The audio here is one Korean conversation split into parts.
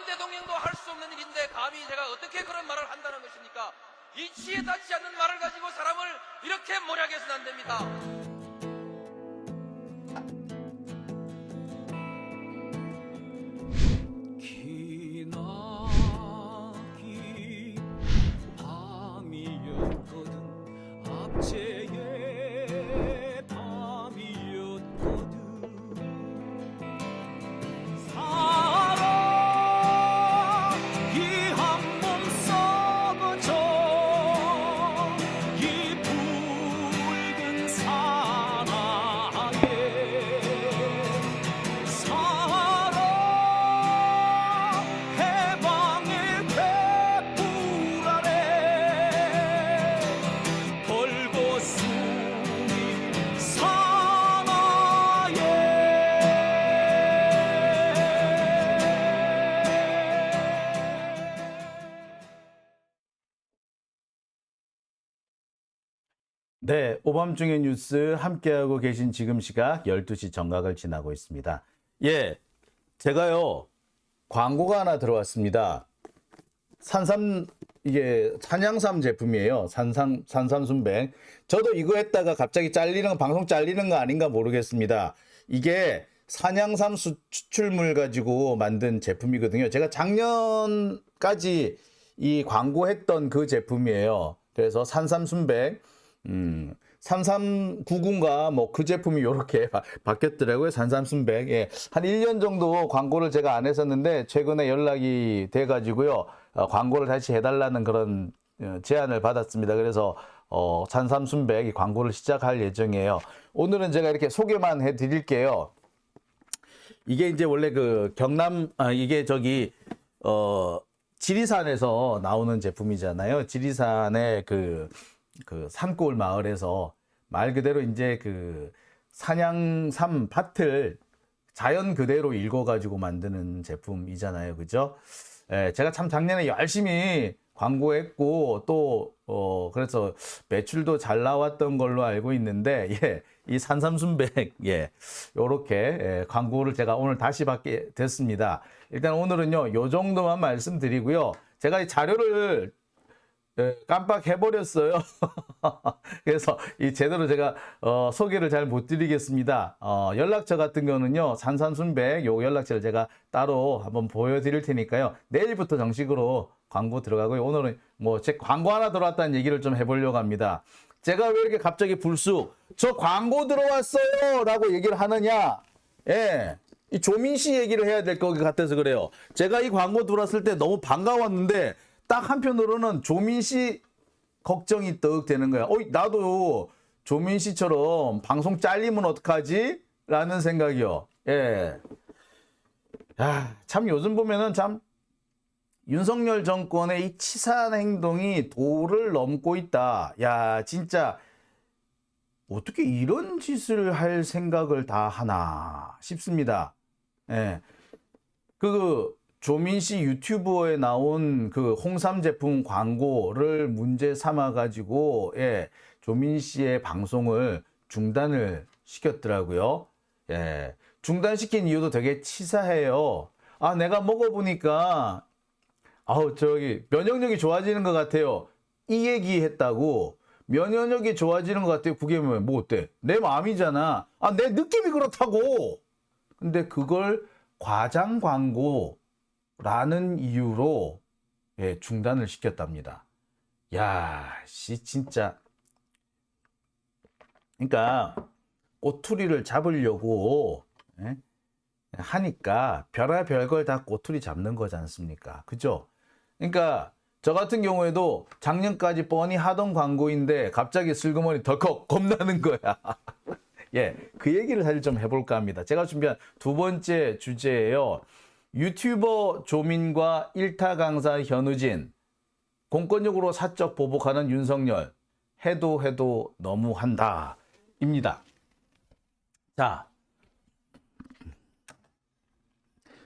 전 대통령도 할 수 없는 일인데 감히 제가 어떻게 그런 말을 한다는 것입니까? 이치에 닿지 않는 말을 가지고 사람을 이렇게 모략해서는 안 됩니다. 기나긴 밤이었거든. 압제의 밤이었거든. 사랑이 한몸 썩어져 이 붉은 사나에 사랑 해방의 횃불 아래 벌거숭이 사나에. 네, 오밤중의 뉴스 함께하고 계신 지금 시각 12시 정각을 지나고 있습니다. 예, 제가요, 광고가 하나 들어왔습니다. 이게 산양삼 제품이에요. 산삼순백. 저도 이거 했다가 갑자기 방송 잘리는 거 아닌가 모르겠습니다. 이게 산양삼 추출물 가지고 만든 제품이거든요. 제가 작년까지 이 광고했던 그 제품이에요. 그래서 산삼순백. 3399인가 뭐 그 제품이 이렇게 바뀌었더라고요. 산삼순백. 예. 한 1년 정도 광고를 제가 안 했었는데 최근에 연락이 돼 가지고요. 광고를 다시 해달라는 그런 제안을 받았습니다. 그래서 산삼순백 이 광고를 시작할 예정이에요. 오늘은 제가 이렇게 소개만 해 드릴게요. 이게 이제 원래 그 이게 지리산에서 나오는 제품이잖아요. 지리산의 그 산골 마을에서 말 그대로 이제 그 산양삼 밭을 자연 그대로 읽어가지고 만드는 제품이잖아요. 그죠? 예, 제가 참 작년에 열심히 광고했고 또 그래서 매출도 잘 나왔던 걸로 알고 있는데, 예, 이 산삼순백, 예, 요렇게 광고를 제가 오늘 다시 받게 됐습니다. 일단 오늘은요, 요 정도만 말씀드리고요. 제가 이 자료를 깜빡해버렸어요. 그래서 제대로 제가 소개를 잘 못 드리겠습니다. 연락처 같은 거는요, 산삼순백 요 연락처를 제가 따로 한번 보여드릴 테니까요. 내일부터 정식으로 광고 들어가고요. 오늘은 뭐 제 광고 하나 들어왔다는 얘기를 좀 해보려고 합니다. 제가 왜 이렇게 갑자기 불쑥 저 광고 들어왔어요 라고 얘기를 하느냐. 예, 이 조민 씨 얘기를 해야 될 것 같아서 그래요. 제가 이 광고 들어왔을 때 너무 반가웠는데 딱 한편으로는 조민 씨 걱정이 떡 되는 거야. 나도 조민 씨처럼 방송 잘리면 어떡하지? 라는 생각이요. 예. 야, 참 요즘 보면은 참 윤석열 정권의 이 치사한 행동이 도를 넘고 있다. 야, 진짜 어떻게 이런 짓을 할 생각을 다 하나 싶습니다. 예. 조민 씨 유튜브에 나온 그 홍삼 제품 광고를 문제 삼아 가지고, 예, 조민 씨의 방송을 중단을 시켰더라고요. 예, 중단시킨 이유도 되게 치사해요. 내가 먹어보니까 면역력이 좋아지는 것 같아요. 이 얘기 했다고. 면역력이 좋아지는 것 같아요. 그게 뭐 어때? 내 마음이잖아. 내 느낌이 그렇다고. 근데 그걸 과장 광고 라는 이유로, 예, 중단을 시켰답니다. 야, 진짜. 그러니까 꼬투리를 잡으려고, 예, 하니까 별걸 다 꼬투리 잡는 거지 않습니까? 그죠? 그러니까 저 같은 경우에도 작년까지 뻔히 하던 광고인데 갑자기 슬그머니 덜컥 겁나는 거야. 예, 그 얘기를 사실 좀 해볼까 합니다. 제가 준비한 두 번째 주제예요. 유튜버 조민과 일타 강사 현우진, 공권력으로 사적 보복하는 윤석열, 해도 너무한다 입니다. 자,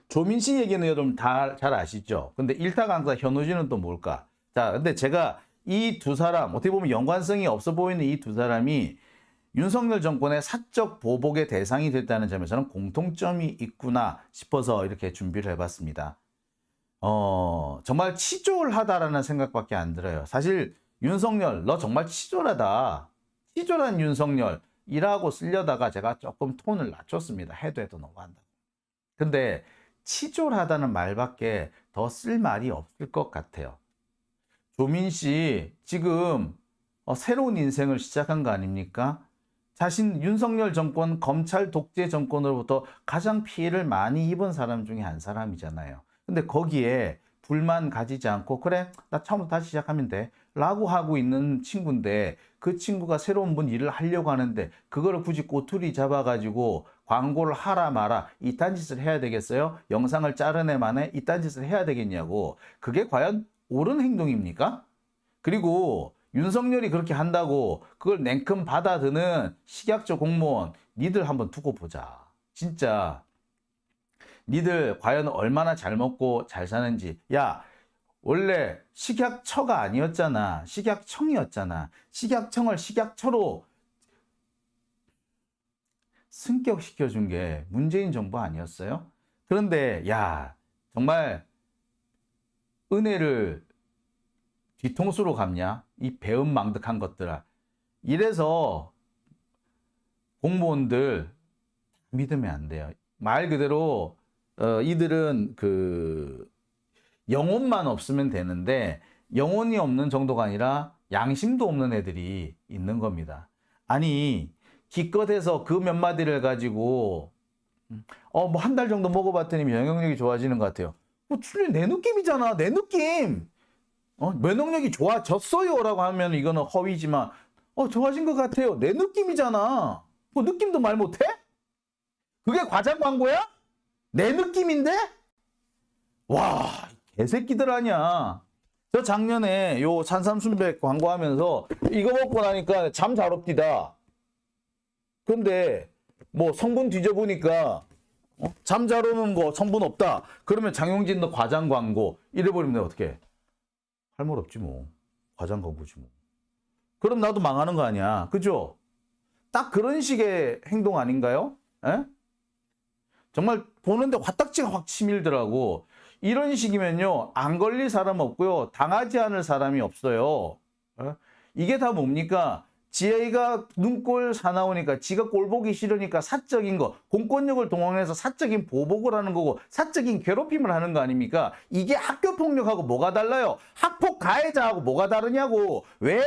조민 씨 얘기는 여러분 다 잘 아시죠? 근데 일타 강사 현우진은 또 뭘까? 자, 근데 제가 이 두 사람, 어떻게 보면 연관성이 없어 보이는 이 두 사람이 윤석열 정권의 사적 보복의 대상이 됐다는 점에서는 공통점이 있구나 싶어서 이렇게 준비를 해봤습니다. 정말 치졸하다라는 생각밖에 안 들어요. 사실 윤석열 너 정말 치졸하다. 치졸한 윤석열이라고 쓰려다가 제가 조금 톤을 낮췄습니다. 해도 너무한다. 근데 치졸하다는 말밖에 더 쓸 말이 없을 것 같아요. 조민 씨 지금 새로운 인생을 시작한 거 아닙니까? 자신 윤석열 정권 검찰 독재 정권으로부터 가장 피해를 많이 입은 사람 중에 한 사람이잖아요. 근데 거기에 불만 가지지 않고 그래 나 처음부터 다시 시작하면 돼 라고 하고 있는 친구인데 그 친구가 새로운 분 일을 하려고 하는데 그거를 굳이 꼬투리 잡아가지고 광고를 하라 마라 이딴 짓을 해야 되겠어요? 영상을 자르네 마네 이딴 짓을 해야 되겠냐고. 그게 과연 옳은 행동입니까? 그리고 윤석열이 그렇게 한다고 그걸 냉큼 받아드는 식약처 공무원 니들 한번 두고 보자. 진짜 니들 과연 얼마나 잘 먹고 잘 사는지. 야 원래 식약처가 아니었잖아. 식약청이었잖아. 식약청을 식약처로 승격시켜준 게 문재인 정부 아니었어요? 그런데 야 정말 은혜를 뒤통수로 갚냐? 이 배은망덕한 것들아. 이래서 공무원들 믿으면 안 돼요. 말 그대로 이들은 그 영혼만 없으면 되는데 영혼이 없는 정도가 아니라 양심도 없는 애들이 있는 겁니다. 아니 기껏해서 그 몇 마디를 가지고 뭐 한 달 정도 먹어봤더니 면역력이 좋아지는 것 같아요. 출리 내 느낌이잖아. 내 느낌. 면역력이 좋아졌어요 라고 하면 이거는 허위지만 좋아진 것 같아요. 내 느낌이잖아. 그 느낌도 말 못해? 그게 과장 광고야? 내 느낌인데? 와 개새끼들 아니야. 저 작년에 요 산삼순백 광고하면서 이거 먹고 나니까 잠 잘 옵디다. 근데 뭐 성분 뒤져보니까 잠 잘 오는 거 성분 없다. 그러면 장용진 너 과장 광고 이래버리면 내가 어떡해. 할 말 없지 뭐. 과장 광고지 뭐. 그럼 나도 망하는 거 아니야. 그죠? 딱 그런 식의 행동 아닌가요? 에? 정말 보는데 화딱지가 확 치밀더라고. 이런 식이면요. 안 걸릴 사람 없고요. 당하지 않을 사람이 없어요. 에? 이게 다 뭡니까? 지가 눈꼴 사나우니까 지가 꼴 보기 싫으니까 사적인 거, 공권력을 동원해서 사적인 보복을 하는 거고 사적인 괴롭힘을 하는 거 아닙니까? 이게 학교 폭력하고 뭐가 달라요? 학폭 가해자하고 뭐가 다르냐고. 왜?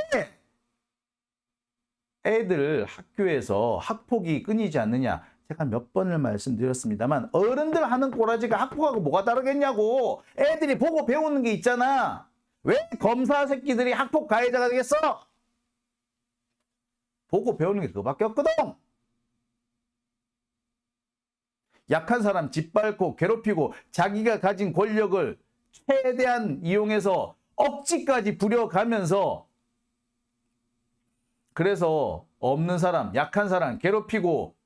애들 학교에서 학폭이 끊이지 않느냐. 제가 몇 번을 말씀드렸습니다만 어른들 하는 꼬라지가 학폭하고 뭐가 다르겠냐고. 애들이 보고 배우는 게 있잖아. 왜 검사 새끼들이 학폭 가해자가 되겠어? 보고 배우는 게 그거밖에 없거든. 약한 사람 짓밟고 괴롭히고 자기가 가진 권력을 최대한 이용해서 억지까지 부려가면서 그래서 없는 사람, 약한 사람 괴롭히고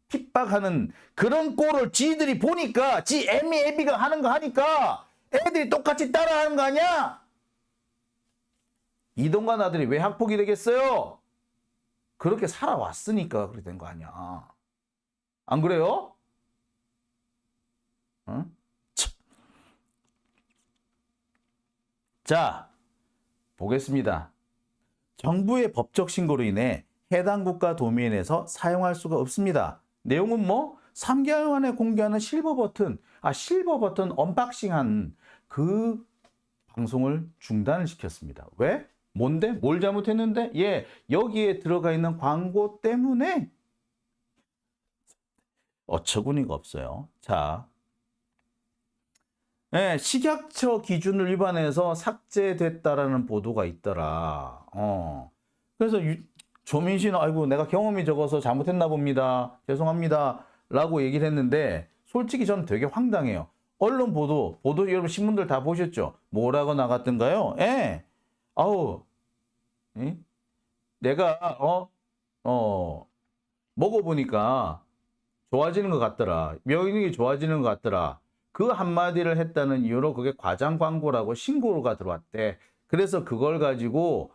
핍박하는 그런 꼴을 지들이 보니까 지 애미애비가 하는 거 하니까 애들이 똑같이 따라하는 거 아니야? 이동관 아들이 왜 학폭이 되겠어요? 그렇게 살아왔으니까 그렇게 된 거 아니야. 안 그래요? 응? 자, 보겠습니다. 정부의 법적 신고로 인해 해당 국가 도메인에서 사용할 수가 없습니다. 내용은 뭐 3개월 만에 공개하는 실버 버튼 언박싱한 그 방송을 중단을 시켰습니다. 왜? 뭔데? 뭘 잘못했는데? 예, 여기에 들어가 있는 광고 때문에 어처구니가 없어요. 자, 예, 식약처 기준을 위반해서 삭제됐다라는 보도가 있더라. 그래서 조민 씨는 아이고 내가 경험이 적어서 잘못했나 봅니다. 죄송합니다. 라고 얘기를 했는데 솔직히 저는 되게 황당해요. 언론 보도 여러분 신문들 다 보셨죠? 뭐라고 나갔던가요? 예. 아우, 예? 내가 먹어보니까 좋아지는 것 같더라. 면역력이 좋아지는 것 같더라. 그 한마디를 했다는 이유로 그게 과장 광고라고 신고가 들어왔대. 그래서 그걸 가지고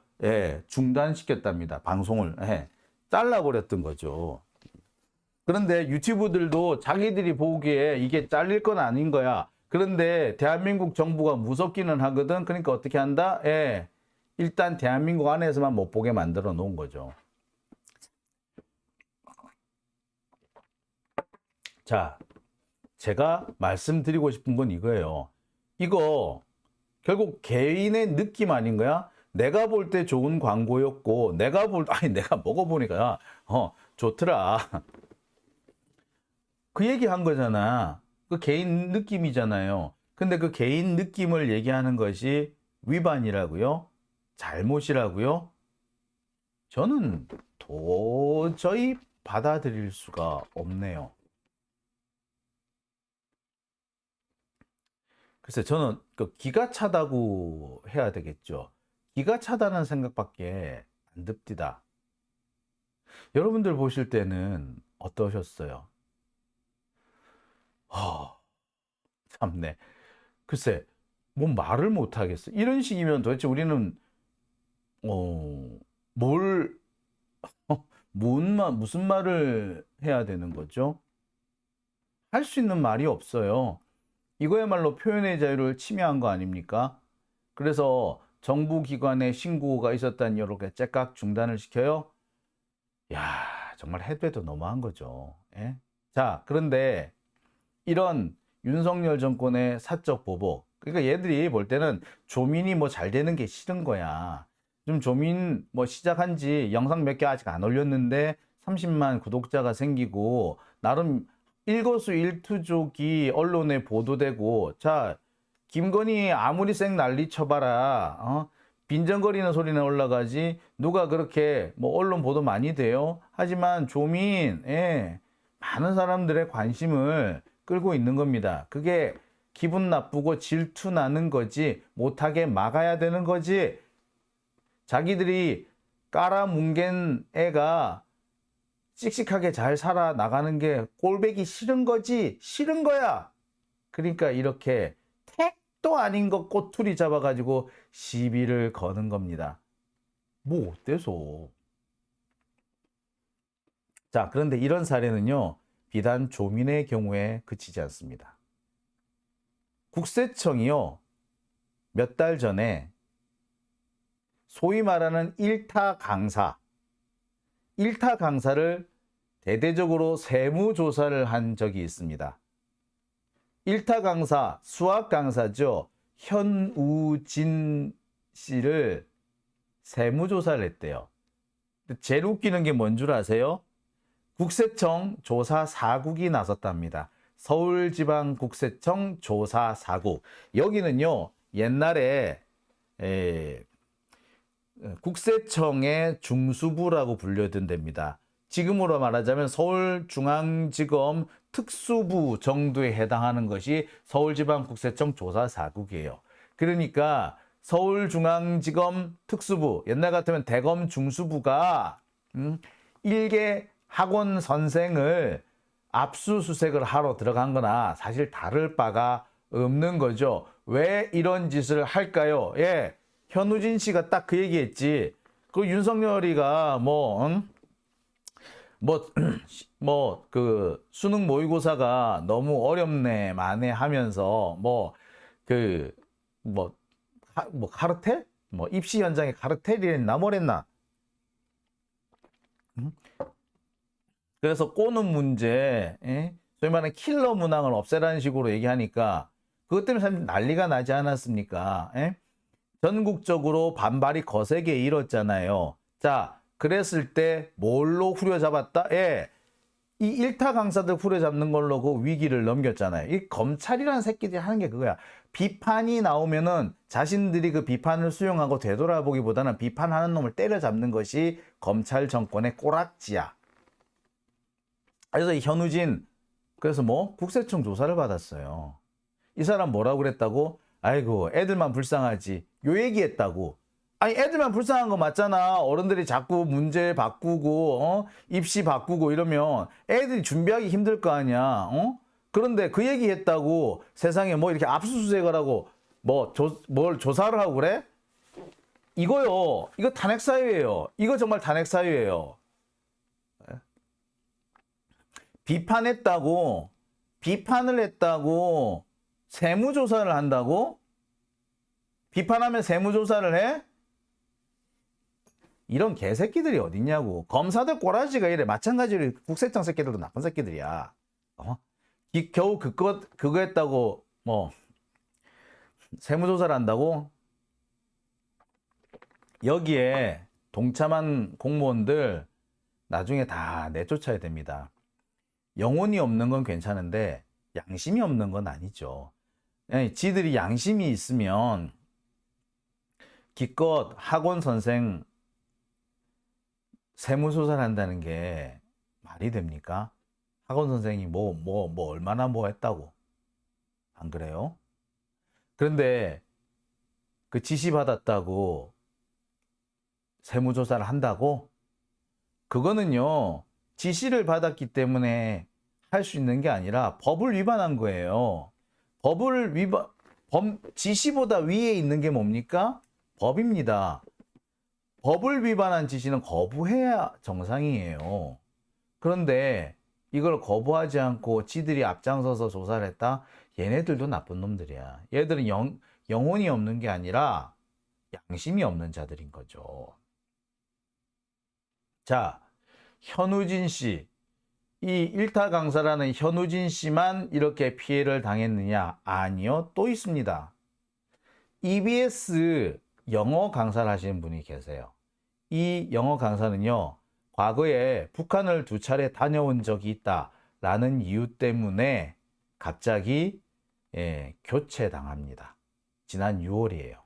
중단시켰답니다. 방송을 잘라버렸던 거죠. 그런데 유튜브들도 자기들이 보기에 이게 잘릴 건 아닌 거야. 그런데 대한민국 정부가 무섭기는 하거든. 그러니까 어떻게 한다? 예. 일단 대한민국 안에서만 못 보게 만들어 놓은 거죠. 자, 제가 말씀드리고 싶은 건 이거예요. 이거 결국 개인의 느낌 아닌가요? 내가 볼 때 좋은 광고였고, 내가 먹어보니까, 좋더라. 그 얘기 한 거잖아. 그 개인 느낌이잖아요. 근데 그 개인 느낌을 얘기하는 것이 위반이라고요? 잘못이라고요? 저는 도저히 받아들일 수가 없네요. 글쎄, 저는 그 기가 차다고 해야 되겠죠. 기가 차다는 생각밖에 안 듭디다. 여러분들 보실 때는 어떠셨어요? 참네. 글쎄, 뭐 말을 못 하겠어. 이런 식이면 도대체 우리는 뭘 무슨 말을 해야 되는 거죠? 할 수 있는 말이 없어요. 이거야말로 표현의 자유를 침해한 거 아닙니까? 그래서 정부 기관에 신고가 있었다는 이렇게 째깍 중단을 시켜요? 야, 정말 해도 해도 너무한 거죠. 예? 자, 그런데 이런 윤석열 정권의 사적 보복, 그러니까 얘들이 볼 때는 조민이 뭐 잘 되는 게 싫은 거야. 좀 조민 뭐 시작한 지 영상 몇 개 아직 안 올렸는데 30만 구독자가 생기고 나름 일거수일투족이 언론에 보도되고, 자, 김건희 아무리 쌩 난리 쳐봐라, 빈정거리는 소리는 올라가지 누가 그렇게 뭐 언론 보도 많이 돼요? 하지만 조민, 많은 사람들의 관심을 끌고 있는 겁니다. 그게 기분 나쁘고 질투 나는 거지, 못하게 막아야 되는 거지. 자기들이 깔아뭉갠 애가 씩씩하게 잘 살아나가는 게 꼴배기 싫은 거지, 싫은 거야. 그러니까 이렇게 택도 아닌 거 꼬투리 잡아가지고 시비를 거는 겁니다. 뭐 어때서? 자, 그런데 이런 사례는요, 비단 조민의 경우에 그치지 않습니다. 국세청이요, 몇 달 전에 소위 말하는 일타 강사를 대대적으로 세무조사를 한 적이 있습니다. 일타 강사, 수학 강사죠. 현우진 씨를 세무조사를 했대요. 제일 웃기는 게 뭔 줄 아세요? 국세청 조사 4국이 나섰답니다. 서울지방국세청 조사 4국. 여기는요, 옛날에 국세청의 중수부라고 불려던 데입니다. 지금으로 말하자면 서울중앙지검 특수부 정도에 해당하는 것이 서울지방국세청 조사 4국이에요. 그러니까 서울중앙지검 특수부, 옛날 같으면 대검 중수부가 일개 학원 선생을 압수수색을 하러 들어간 거나 사실 다를 바가 없는 거죠. 왜 이런 짓을 할까요? 예, 현우진 씨가 딱 그 얘기했지. 그 윤석열이가 그 수능 모의고사가 너무 어렵네 마네 하면서 카르텔? 입시 현장에 카르텔이랬나 뭐랬나? 그래서 꼬는 문제, 소위 말하는 킬러 문항을 없애라는 식으로 얘기하니까 그것 때문에 참 난리가 나지 않았습니까? 전국적으로 반발이 거세게 일었잖아요. 자, 그랬을 때 뭘로 후려잡았다? 이 일타 강사들 후려잡는 걸로 그 위기를 넘겼잖아요. 이 검찰이라는 새끼들이 하는 게 그거야. 비판이 나오면은 자신들이 그 비판을 수용하고 되돌아보기보다는 비판하는 놈을 때려잡는 것이 검찰 정권의 꼬락지야. 그래서 이 현우진, 그래서 국세청 조사를 받았어요. 이 사람 뭐라고 그랬다고? 아이고, 애들만 불쌍하지. 요 얘기했다고. 아니, 애들만 불쌍한 거 맞잖아. 어른들이 자꾸 문제 바꾸고, 입시 바꾸고 이러면 애들이 준비하기 힘들 거 아니야. 그런데 그 얘기 했다고 세상에 이렇게 압수수색을 하고 뭘 조사를 하고 그래? 이거 탄핵사유예요. 이거 정말 탄핵사유예요. 비판을 했다고 세무조사를 한다고? 비판하면 세무조사를 해? 이런 개새끼들이 어딨냐고. 검사들 꼬라지가 이래. 마찬가지로 국세청 새끼들도 나쁜 새끼들이야. 겨우 그거 했다고 뭐 세무조사를 한다고? 여기에 동참한 공무원들 나중에 다 내쫓아야 됩니다. 영혼이 없는 건 괜찮은데 양심이 없는 건 아니죠. 지들이 양심이 있으면 기껏 학원 선생 세무조사를 한다는 게 말이 됩니까? 학원 선생이 얼마나 뭐 했다고. 안 그래요? 그런데 그 지시 받았다고 세무조사를 한다고? 그거는요, 지시를 받았기 때문에 할 수 있는 게 아니라 법을 위반한 거예요. 지시보다 위에 있는 게 뭡니까? 법입니다. 법을 위반한 지시는 거부해야 정상이에요. 그런데 이걸 거부하지 않고 지들이 앞장서서 조사를 했다? 얘네들도 나쁜 놈들이야. 얘들은 영혼이 없는 게 아니라 양심이 없는 자들인 거죠. 자, 현우진 씨. 이 일타 강사라는 현우진 씨만 이렇게 피해를 당했느냐? 아니요. 또 있습니다. EBS 영어 강사를 하시는 분이 계세요. 이 영어 강사는요, 과거에 북한을 2차례 다녀온 적이 있다라는 이유 때문에 갑자기 교체당합니다. 지난 6월이에요.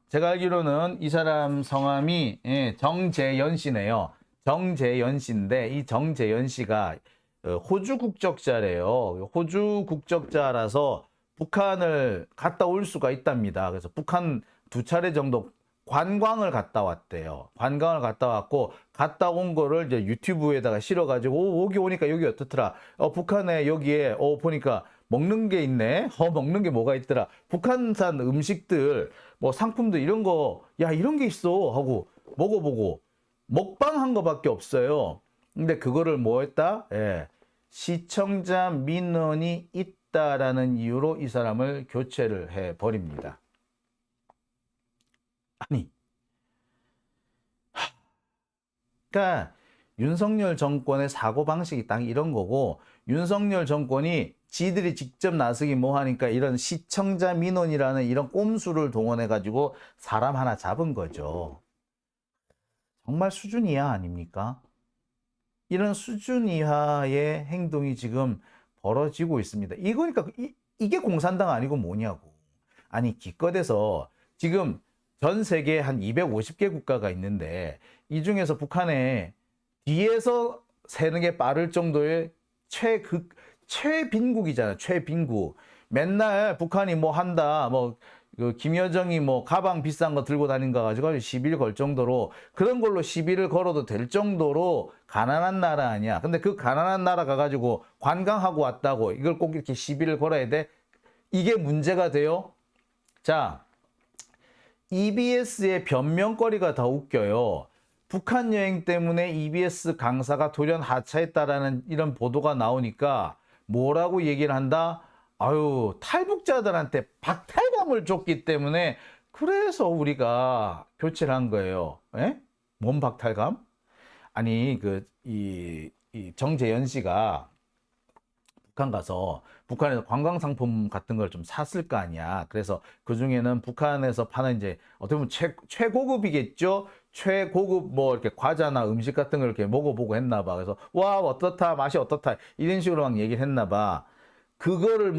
제가 알기로는 이 사람 성함이 정재연 씨네요. 정재연 씨인데 이 정재연 씨가 호주 국적자래요. 호주 국적자라서 북한을 갔다 올 수가 있답니다. 그래서 북한 2차례 정도 관광을 갔다 왔대요. 관광을 갔다 왔고 갔다 온 거를 이제 유튜브에다가 실어가지고 여기 오니까 여기 어떻더라. 북한에 여기에 보니까 먹는 게 있네. 먹는 게 뭐가 있더라. 북한산 음식들 뭐 상품들 이런 거 야 이런 게 있어 하고 먹어보고 먹방한 거밖에 없어요. 근데 그거를 뭐 했다? 시청자 민원이 있다라는 이유로 이 사람을 교체를 해 버립니다. 아니, 그러니까 윤석열 정권의 사고방식이 딱 이런 거고, 윤석열 정권이 지들이 직접 나서기 뭐 하니까 이런 시청자 민원이라는 이런 꼼수를 동원해가지고 사람 하나 잡은 거죠. 정말 수준 이하 아닙니까? 이런 수준 이하의 행동이 지금 벌어지고 있습니다. 이거니까 이게 공산당 아니고 뭐냐고. 아니, 기껏해서 지금 전 세계에 한 250개 국가가 있는데 이 중에서 북한에 뒤에서 세는 게 빠를 정도의 최빈국이잖아요. 최빈국. 맨날 북한이 뭐 한다. 그 김여정이 뭐 가방 비싼 거 들고 다닌 거 가지고 시비를 걸 정도로 그런 걸로 시비를 걸어도 될 정도로 가난한 나라 아니야. 근데 그 가난한 나라 가가지고 관광하고 왔다고 이걸 꼭 이렇게 시비를 걸어야 돼? 이게 문제가 돼요? 자, EBS의 변명거리가 더 웃겨요. 북한 여행 때문에 EBS 강사가 돌연 하차했다라는 이런 보도가 나오니까 뭐라고 얘기를 한다? 아유, 탈북자들한테 박탈감을 줬기 때문에 그래서 우리가 교체를 한 거예요. 뭔 박탈감? 아니, 이 정재연 씨가 북한 가서 북한에서 관광 상품 같은 걸 좀 샀을 거 아니야. 그래서 그 중에는 북한에서 파는 이제 어떻게 보면 최고급이겠죠. 최고급 뭐 이렇게 과자나 음식 같은 걸 이렇게 먹어보고 했나 봐. 그래서 와 어떻다 맛이 어떻다 이런 식으로 막 얘기를 했나 봐. 그거를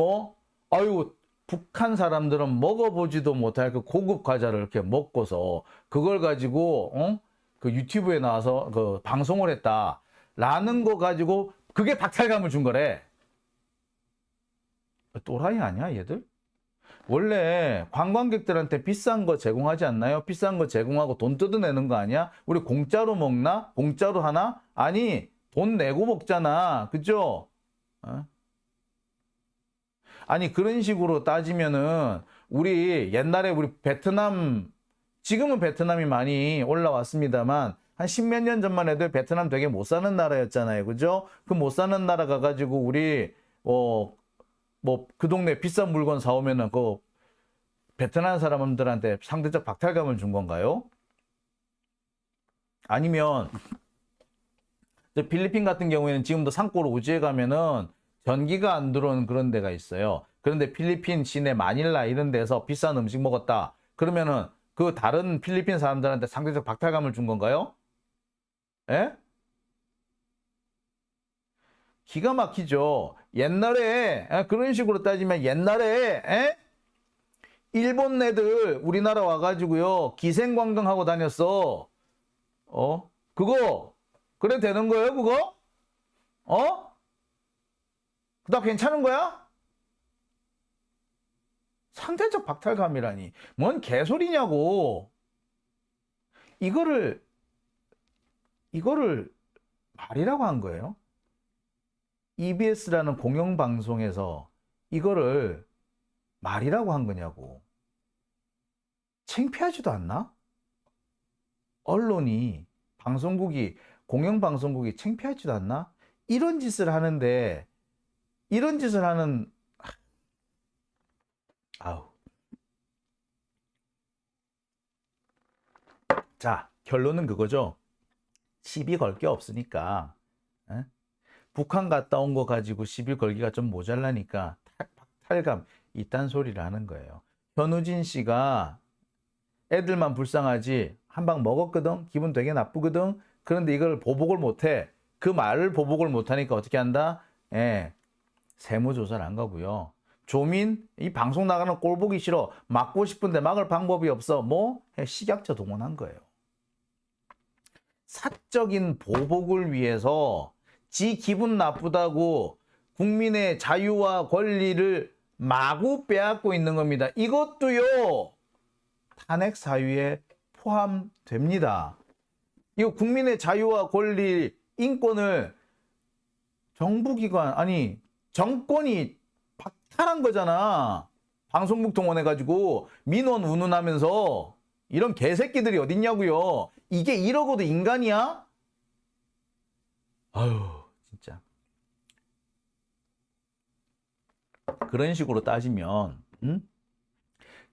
아유 북한 사람들은 먹어보지도 못할 그 고급 과자를 이렇게 먹고서 그걸 가지고 그 유튜브에 나와서 그 방송을 했다라는 거 가지고 그게 박탈감을 준 거래. 또라이 아니야 얘들? 원래 관광객들한테 비싼 거 제공하지 않나요? 비싼 거 제공하고 돈 뜯어내는 거 아니야? 우리 공짜로 먹나? 공짜로 하나? 아니 돈 내고 먹잖아. 그죠? 아니 그런 식으로 따지면은 옛날에 우리 베트남 지금은 베트남이 많이 올라왔습니다만 한 십몇 년 전만 해도 베트남 되게 못 사는 나라였잖아요. 그죠? 그 못 사는 나라 가가지고 우리 뭐 그 동네 비싼 물건 사오면은 그 베트남 사람들한테 상대적 박탈감을 준 건가요? 아니면 필리핀 같은 경우에는 지금도 산골 오지에 가면은 전기가 안 들어오는 그런 데가 있어요. 그런데 필리핀 시내 마닐라 이런 데서 비싼 음식 먹었다. 그러면은 그 다른 필리핀 사람들한테 상대적 박탈감을 준 건가요? 예? 기가 막히죠. 옛날에 그런 식으로 따지면 옛날에 일본 애들 우리나라 와가지고요 기생관광하고 다녔어. 그거 그래 되는 거예요 그거? 나 괜찮은 거야? 상대적 박탈감이라니 뭔 개소리냐고. 이거를 말이라고 한 거예요. EBS라는 공영방송에서 이거를 말이라고 한 거냐고. 창피하지도 않나? 언론이, 방송국이, 공영방송국이 창피하지도 않나? 이런 짓을 하는데, 이런 짓을 하는, 아우. 자, 결론은 그거죠. 시비 걸 게 없으니까. 북한 갔다 온 거 가지고 시비 걸기가 좀 모자라니까 박탈감 이딴 소리를 하는 거예요. 현우진 씨가 애들만 불쌍하지 한 방 먹었거든. 기분 되게 나쁘거든. 그런데 이걸 보복을 못해. 그 말을 보복을 못하니까 어떻게 한다? 세무조사를 한 거고요. 조민 이 방송 나가는 꼴 보기 싫어. 막고 싶은데 막을 방법이 없어. 뭐 식약처 동원한 거예요. 사적인 보복을 위해서 지 기분 나쁘다고 국민의 자유와 권리를 마구 빼앗고 있는 겁니다. 이것도요 탄핵 사유에 포함됩니다. 이거 국민의 자유와 권리, 인권을 정부기관, 아니 정권이 박탈한 거잖아. 방송국 동원해가지고 민원 운운하면서. 이런 개새끼들이 어딨냐고요. 이게 이러고도 인간이야? 아유 진짜. 그런 식으로 따지면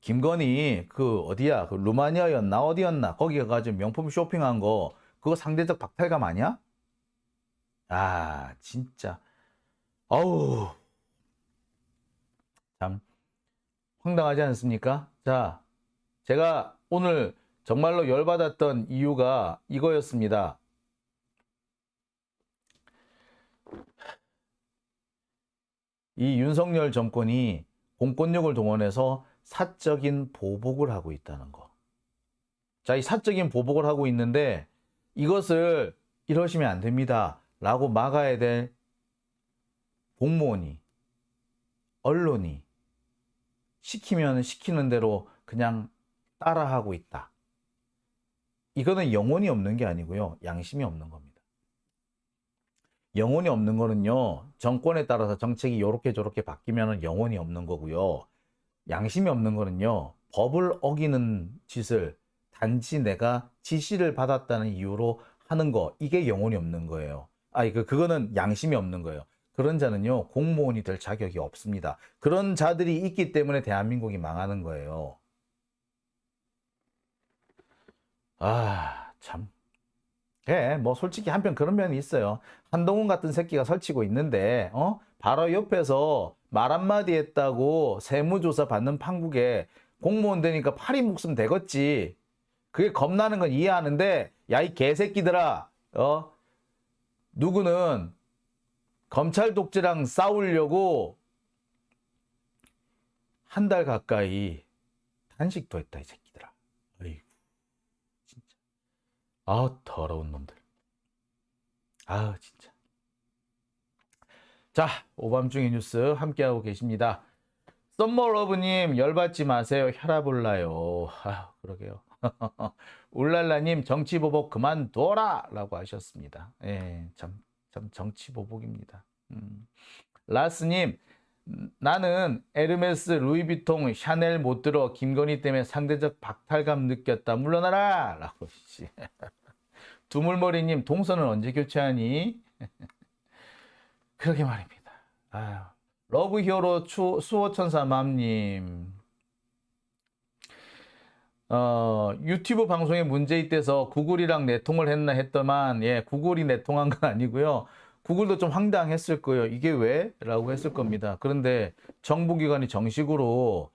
김건희 그 어디야 그 루마니아였나 어디였나 거기 가가지고 명품 쇼핑한 거 그거 상대적 박탈감 아니야? 아 진짜 아우 참 황당하지 않습니까? 자, 제가 오늘 정말로 열받았던 이유가 이거였습니다. 이 윤석열 정권이 공권력을 동원해서 사적인 보복을 하고 있다는 거. 자, 이 사적인 보복을 하고 있는데 이것을 이러시면 안 됩니다. 라고 막아야 될 공무원이, 언론이 시키면 시키는 대로 그냥 따라하고 있다. 이거는 영혼이 없는 게 아니고요. 양심이 없는 겁니다. 영혼이 없는 거는요. 정권에 따라서 정책이 요렇게 저렇게 바뀌면 영혼이 없는 거고요. 양심이 없는 거는요. 법을 어기는 짓을 단지 내가 지시를 받았다는 이유로 하는 거. 이게 영혼이 없는 거예요. 그거는 양심이 없는 거예요. 그런 자는요. 공무원이 될 자격이 없습니다. 그런 자들이 있기 때문에 대한민국이 망하는 거예요. 참. 뭐 솔직히 한편 그런 면이 있어요. 한동훈 같은 새끼가 설치고 있는데 바로 옆에서 말 한마디 했다고 세무조사 받는 판국에 공무원 되니까 파리 목숨 되겠지. 그게 겁나는 건 이해하는데 야 이 개새끼들아 누구는 검찰 독재랑 싸우려고 한 달 가까이 단식도 했다 이 새끼들아. 어이구 진짜. 더러운 놈들. 진짜. 자, 오밤중의 뉴스 함께하고 계십니다. 썸머러브님 열받지 마세요. 혈압 올라요. 그러게요. 울랄라님 정치보복 그만둬라 라고 하셨습니다. 참 정치보복입니다. 라스님 나는 에르메스, 루이비통, 샤넬 못 들어 김건희 때문에 상대적 박탈감 느꼈다. 물러나라 라고. 두물머리님 동선은 언제 교체하니? 그러게 말입니다. 러브 히어로 수호천사맘님. 유튜브 방송에 문제 있대서 구글이랑 내통을 했나 했더만, 예, 구글이 내통한 건 아니고요. 구글도 좀 황당했을 거예요. 이게 왜? 라고 했을 겁니다. 그런데 정부기관이 정식으로,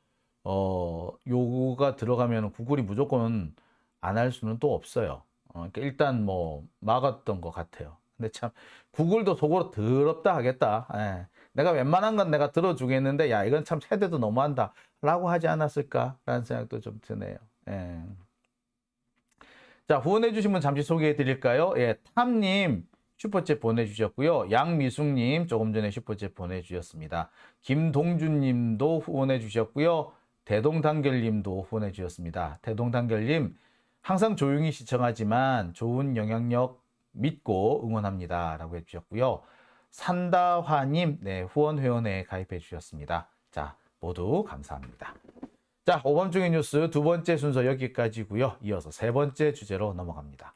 요구가 들어가면 구글이 무조건 안 할 수는 또 없어요. 그러니까 일단 뭐, 막았던 것 같아요. 근데 참, 구글도 속으로 더럽다 하겠다. 예. 내가 웬만한 건 내가 들어주겠는데, 야, 이건 참 세대도 너무한다. 라고 하지 않았을까라는 생각도 좀 드네요. 예. 자, 후원해주신 분 잠시 소개해 드릴까요? 예, 탐님 슈퍼챗 보내주셨고요. 양미숙님 조금 전에 슈퍼챗 보내주셨습니다. 김동준님도 후원해주셨고요. 대동단결님도 후원해주셨습니다. 대동단결님, 항상 조용히 시청하지만 좋은 영향력 믿고 응원합니다. 라고 해주셨고요. 산다화님, 네, 후원 회원에 가입해 주셨습니다. 자, 모두 감사합니다. 자, 오밤중의 뉴스 두 번째 순서 여기까지고요. 이어서 세 번째 주제로 넘어갑니다.